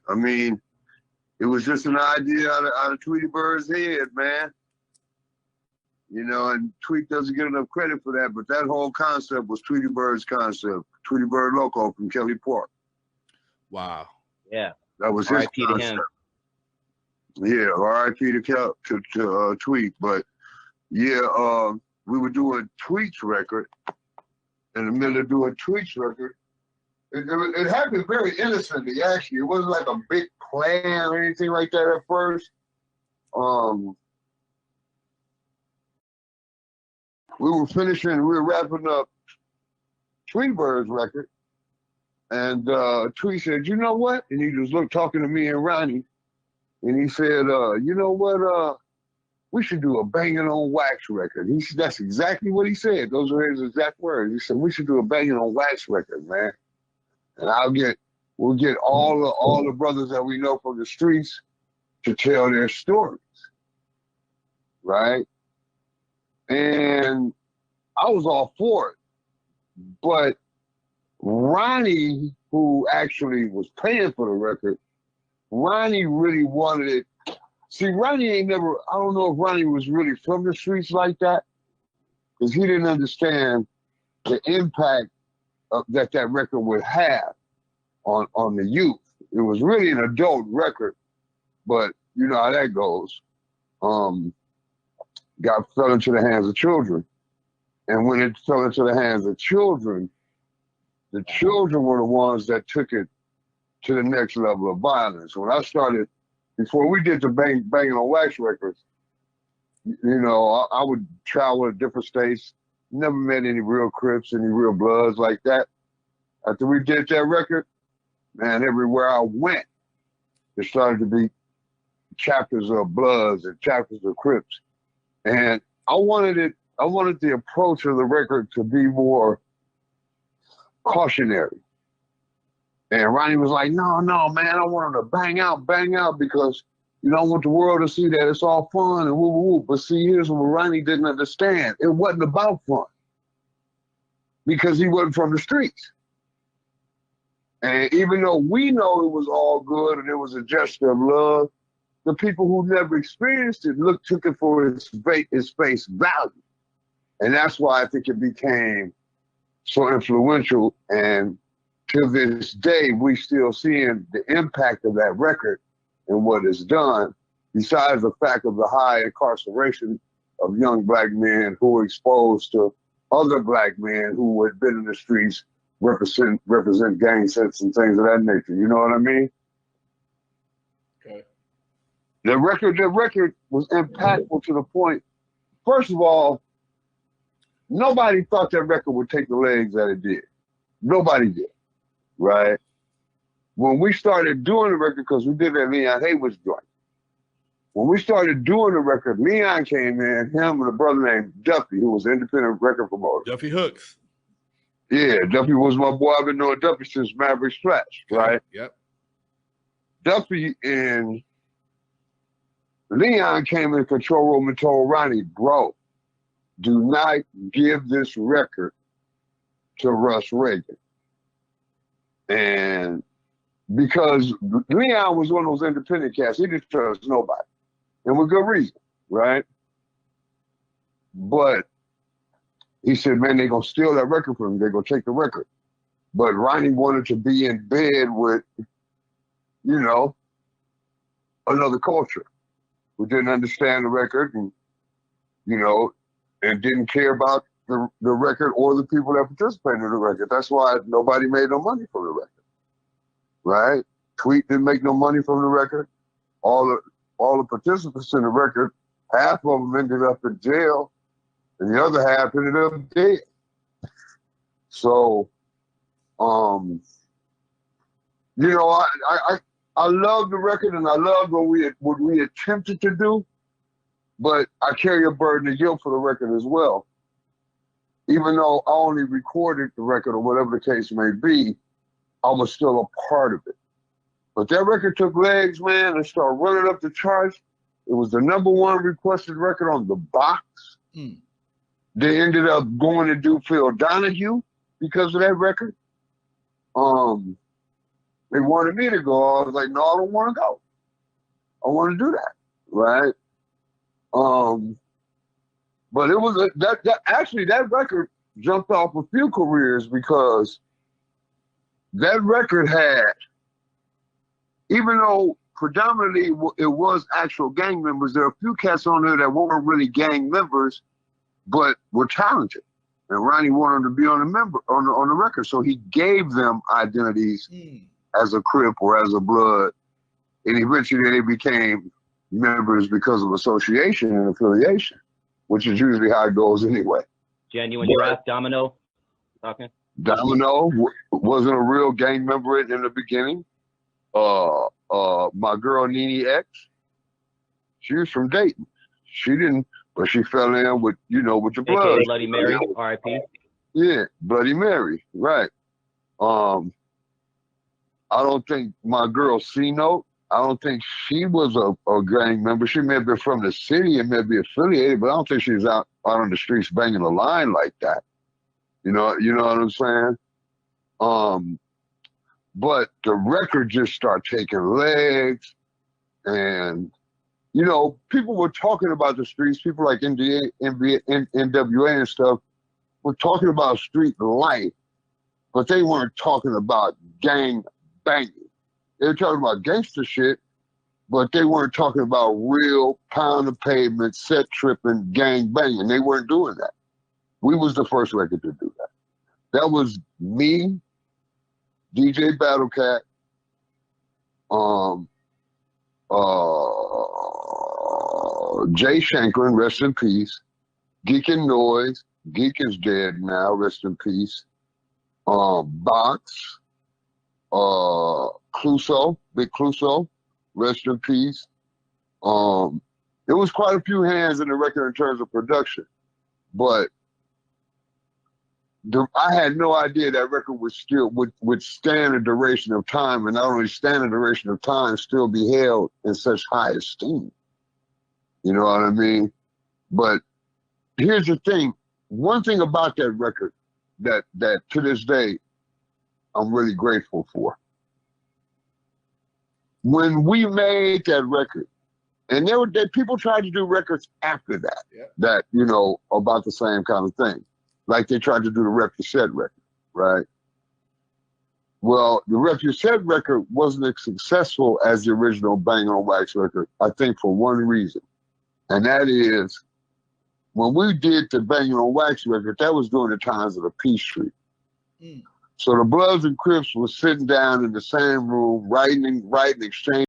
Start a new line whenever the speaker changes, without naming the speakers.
I mean, it was just an idea out of Tweedy Bird's head, man. You know, and Tweet doesn't get enough credit for that, but that whole concept was Tweedy Bird's concept. Tweedy Bird Loco from Kelly Park.
Wow.
Yeah.
That was his concept. Yeah, R.I.P. to Tweet. But yeah, we were doing Tweet's record. In the middle of doing Tweet's record, it happened very innocently, actually. It wasn't like a big plan or anything like that at first. We were wrapping up Tweety Bird's record, and Tweet said, "You know what?" And he just looked talking to me and Ronnie, and he said, "You know what? We should do a Bangin' on Wax record." That's exactly what he said. Those are his exact words. He said, "We should do a Bangin' on Wax record, man. And we'll get all the brothers that we know from the streets to tell their stories, right?" And I was all for it. But Ronnie, who actually was paying for the record, Ronnie really wanted it. See, Ronnie I don't know if Ronnie was really from the streets like that, because he didn't understand the impact that record would have on the youth. It was really an adult record, but you know how that goes. Fell into the hands of children. And when it fell into the hands of children, the children were the ones that took it to the next level of violence. When I started, before we did the Bangin' on Wax records, you know, I would travel to different states, never met any real Crips, any real Bloods like that. After we did that record, man, everywhere I went, there started to be chapters of Bloods and chapters of Crips. And I wanted the approach of the record to be more cautionary. And Ronnie was like, no, man, I want them to bang out because, you know, I want the world to see that it's all fun and woo. But see, here's what Ronnie didn't understand. It wasn't about fun because he wasn't from the streets. And even though we know it was all good and it was a gesture of love, the people who never experienced it took it for its face value. And that's why I think it became so influential. And to this day, we still seeing the impact of that record and what it's done, besides the fact of the high incarceration of young black men who were exposed to other black men who had been in the streets, represent gang sets and things of that nature. You know what I mean?
Okay.
The record was impactful to the point, first of all, nobody thought that record would take the legs that it did. Nobody did, right? When we started doing the record, because we did that Leon Haywood's joint. When we started doing the record, Leon came in, him and a brother named Duffy, who was an independent record promoter.
Duffy Hooks.
Yeah, Duffy was my boy. I've been knowing Duffy since Maverick Splash, right?
Yep.
Duffy and Leon came in the control room and told Ronnie, bro, do not give this record to Russ Reagan. And because Leon was one of those independent cats, he didn't trust nobody. And with good reason, right? But he said, man, they're going to steal that record from him. They're going to take the record. But Ronnie wanted to be in bed with, you know, another culture who didn't understand the record and, you know, and didn't care about the record or the people that participated in the record. That's why nobody made no money from the record, right? Tweet didn't make no money from the record. All the participants in the record, half of them ended up in jail, and the other half ended up dead. So, you know, I love the record and I love what we attempted to do, but I carry a burden of guilt for the record as well. Even though I only recorded the record or whatever the case may be, I was still a part of it. But that record took legs, man, and started running up the charts. It was the #1 requested record on the box.
Mm.
They ended up going to do Phil Donahue because of that record. And They wanted me to go. I was like, no, I don't want to go. I want to do that, right? But it was actually that record jumped off a few careers because that record had, even though predominantly it was actual gang members, there are a few cats on there that weren't really gang members, but were talented. And Ronnie wanted them to be on the record, so he gave them identities as a Crip or as a Blood, and eventually they became members because of association and affiliation, which is usually how it goes anyway.
Jen, you want your ass Domino talking?
Domino wasn't a real gang member in the beginning. My girl Nene X, she was from Dayton. She didn't, but she fell in with with the Blood.
AKA Bloody Mary, R.I.P.
Yeah, Bloody Mary, right. I don't think my girl C-Note, I don't think she was a gang member. She may have been from the city and may be affiliated, but I don't think she was out on the streets banging a line like that. You know what I'm saying? But the record just started taking legs, and people were talking about the streets. People like N.W.A. and stuff were talking about street life, but they weren't talking about gang banging. They were talking about gangster shit, but they weren't talking about real pound of pavement, set tripping, gang banging. They weren't doing that. We was the first record to do that. That was me, DJ Battlecat, Jay Shanklin, rest in peace, Geek and Noise, Geek is dead now, rest in peace, Box, Cluso, Big Cluso, rest in peace. There was quite a few hands in the record in terms of production, but I had no idea that record would stand a duration of time, and not only stand a duration of time, still be held in such high esteem. You know what I mean? But here's the thing. One thing about that record that to this day I'm really grateful for. When we made that record, and people tried to do records after that, that about the same kind of thing. Like they tried to do the Rep Your Set record, right? Well, the Rep Your Set record wasn't as successful as the original Bangin on Wax record, I think for one reason. And that is, when we did the Bangin on Wax record, that was during the times of the Peace Street. So the Bloods and Crips were sitting down in the same room, writing, exchanging